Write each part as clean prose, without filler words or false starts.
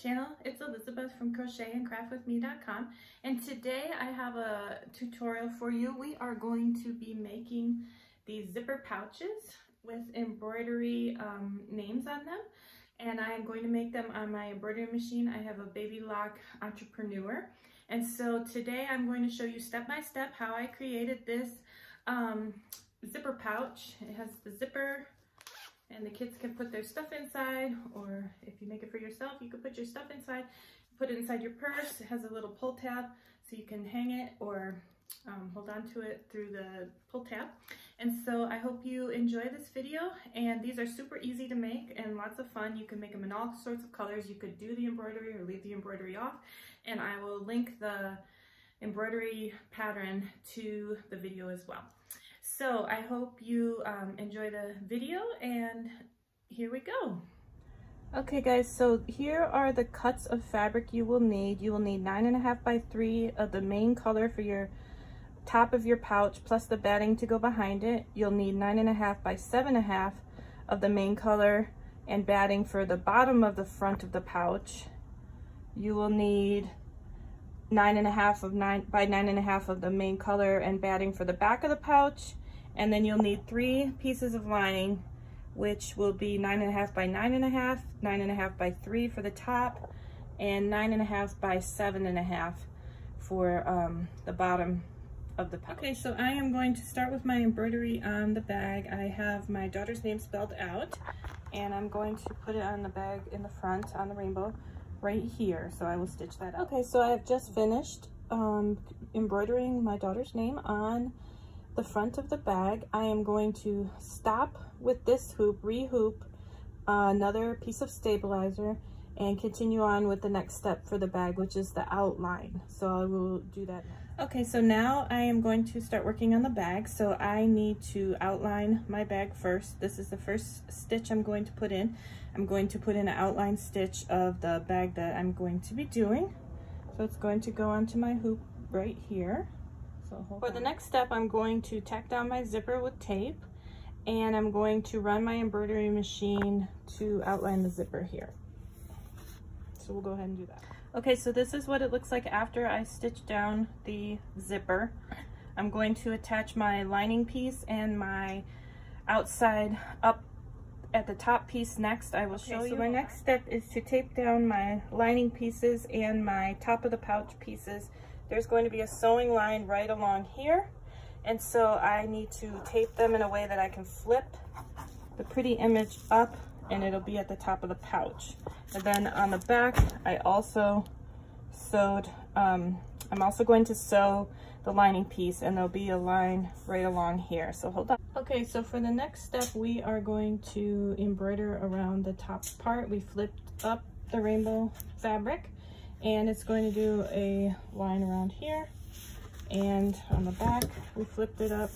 channel. It's Elizabeth from crochetandcraftwithme.com, and today I have a tutorial for you. We are going to be making these zipper pouches with embroidery names on them, and I am going to make them on my embroidery machine. I have a Baby Lock Entrepreneur, and so today I'm going to show you step by step how I created this zipper pouch. It has the zipper, and the kids can put their stuff inside, or if you make it for yourself, you can put your stuff inside, put it inside your purse. It has a little pull tab so you can hang it or hold on to it through the pull tab. And so I hope you enjoy this video, and these are super easy to make and lots of fun. You can make them in all sorts of colors. You could do the embroidery or leave the embroidery off, and I will link the embroidery pattern to the video as well. So I hope you enjoy the video, and here we go. Okay guys, so here are the cuts of fabric you will need. You will need 9.5 by 3 of the main color for your top of your pouch, plus the batting to go behind it. You'll need 9.5 by 7.5 of the main color and batting for the bottom of the front of the pouch. You will need 9.5 by 9.5 of the main color and batting for the back of the pouch. And then you'll need 3 pieces of lining, which will be 9.5 by 9.5, 9.5 by 3 for the top, and 9.5 by 7.5 for the bottom of the pouch. Okay, so I am going to start with my embroidery on the bag. I have my daughter's name spelled out, and I'm going to put it on the bag in the front on the rainbow right here. So I will stitch that up. Okay, so I have just finished embroidering my daughter's name on the front of the bag. I am going to stop with this hoop, re-hoop another piece of stabilizer, and continue on with the next step for the bag, which is the outline. So I will do that now. Okay, so now I am going to start working on the bag. So I need to outline my bag first. This is the first stitch I'm going to put in. I'm going to put in an outline stitch of the bag that I'm going to be doing. So it's going to go onto my hoop right here. So for the next step, I'm going to tack down my zipper with tape, and I'm going to run my embroidery machine to outline the zipper here. So we'll go ahead and do that. Okay, so this is what it looks like after I stitch down the zipper. I'm going to attach my lining piece and my outside up at the top piece next. I will show you. So my next step is to tape down my lining pieces and my top of the pouch pieces. There's going to be a sewing line right along here, and so I need to tape them in a way that I can flip the pretty image up, and it'll be at the top of the pouch. And then on the back, I also sewed, I'm also going to sew the lining piece, and there'll be a line right along here, so hold on. Okay, so for the next step, we are going to embroider around the top part. We flipped up the rainbow fabric, and it's going to do a line around here, and on the back we flipped it up,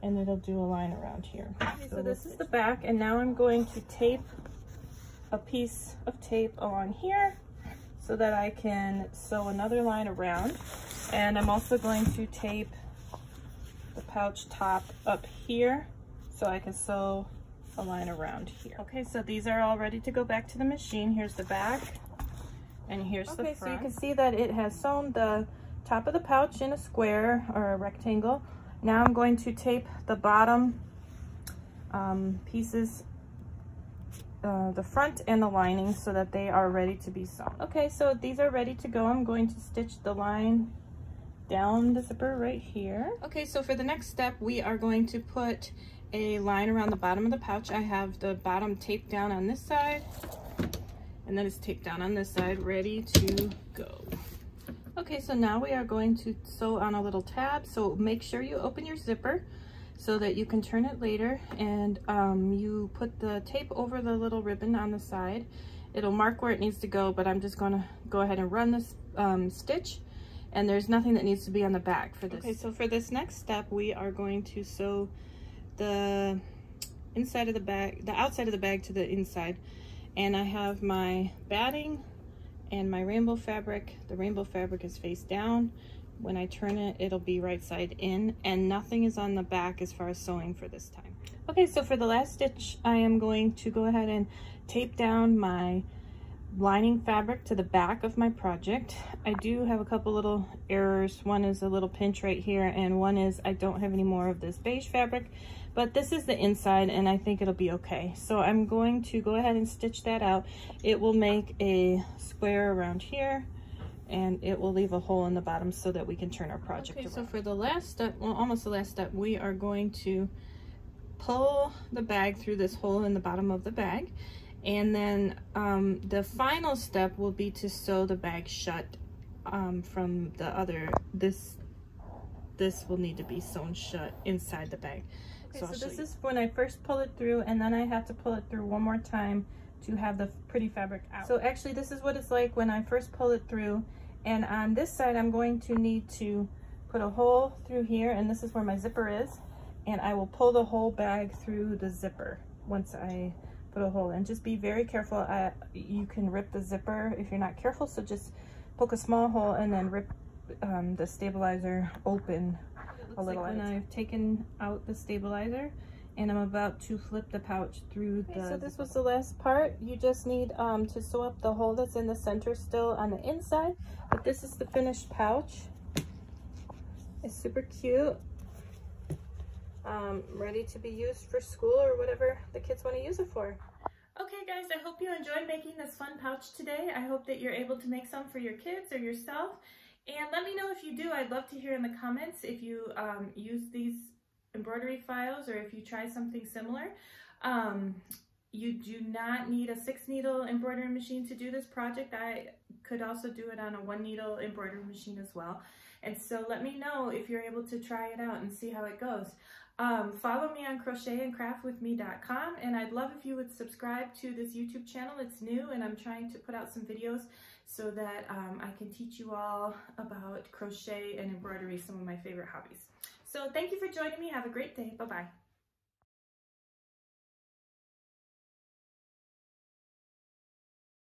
and it'll do a line around here. Okay, so this is the back, and now I'm going to tape a piece of tape along here so that I can sew another line around, and I'm also going to tape the pouch top up here so I can sew a line around here. Okay, so these are all ready to go back to the machine. Here's the back, and here's the front. So you can see that it has sewn the top of the pouch in a square or a rectangle. Now I'm going to tape the bottom pieces, the front and the lining, so that they are ready to be sewn. Okay, so these are ready to go. I'm going to stitch the line down the zipper right here. Okay, so for the next step, we are going to put a line around the bottom of the pouch. I have the bottom taped down on this side, and then it's taped down on this side, ready to go. Okay, so now we are going to sew on a little tab. So make sure you open your zipper so that you can turn it later, and you put the tape over the little ribbon on the side. It'll mark where it needs to go, but I'm just gonna go ahead and run this stitch, and there's nothing that needs to be on the back for this. Okay, so for this next step, we are going to sew the inside of the bag, the outside of the bag to the inside. And I have my batting and my rainbow fabric. The rainbow fabric is face down. When I turn it, it'll be right side in, and nothing is on the back as far as sewing for this time. Okay, so for the last stitch, I am going to go ahead and tape down my lining fabric to the back of my project. I do have a couple little errors. One is a little pinch right here, and one is I don't have any more of this beige fabric, but this is the inside and I think it'll be okay. So I'm going to go ahead and stitch that out. It will make a square around here, and it will leave a hole in the bottom so that we can turn our project around. So for the last step, well, almost the last step, we are going to pull the bag through this hole in the bottom of the bag. And then the final step will be to sew the bag shut from the other, this will need to be sewn shut inside the bag. Okay, so this is when I first pull it through, and then I have to pull it through one more time to have the pretty fabric out. So actually this is what it's like when I first pull it through, and on this side I'm going to need to put a hole through here, and this is where my zipper is, and I will pull the whole bag through the zipper once I put a hole in. Just be very careful. You can rip the zipper if you're not careful, so just poke a small hole and then rip the stabilizer open a little. Like when I've taken out the stabilizer and I'm about to flip the pouch through the... So this was the last part. You just need to sew up the hole that's in the center still on the inside, but this is the finished pouch. It's super cute. Ready to be used for school or whatever the kids want to use it for. Okay guys, I hope you enjoyed making this fun pouch today. I hope that you're able to make some for your kids or yourself. And let me know if you do. I'd love to hear in the comments if you use these embroidery files or if you try something similar. You do not need a 6-needle embroidery machine to do this project. I could also do it on a 1-needle embroidery machine as well. And so let me know if you're able to try it out and see how it goes. Follow me on crochetandcraftwithme.com, and I'd love if you would subscribe to this YouTube channel. It's new and I'm trying to put out some videos so that I can teach you all about crochet and embroidery, some of my favorite hobbies. So thank you for joining me. Have a great day. Bye-bye.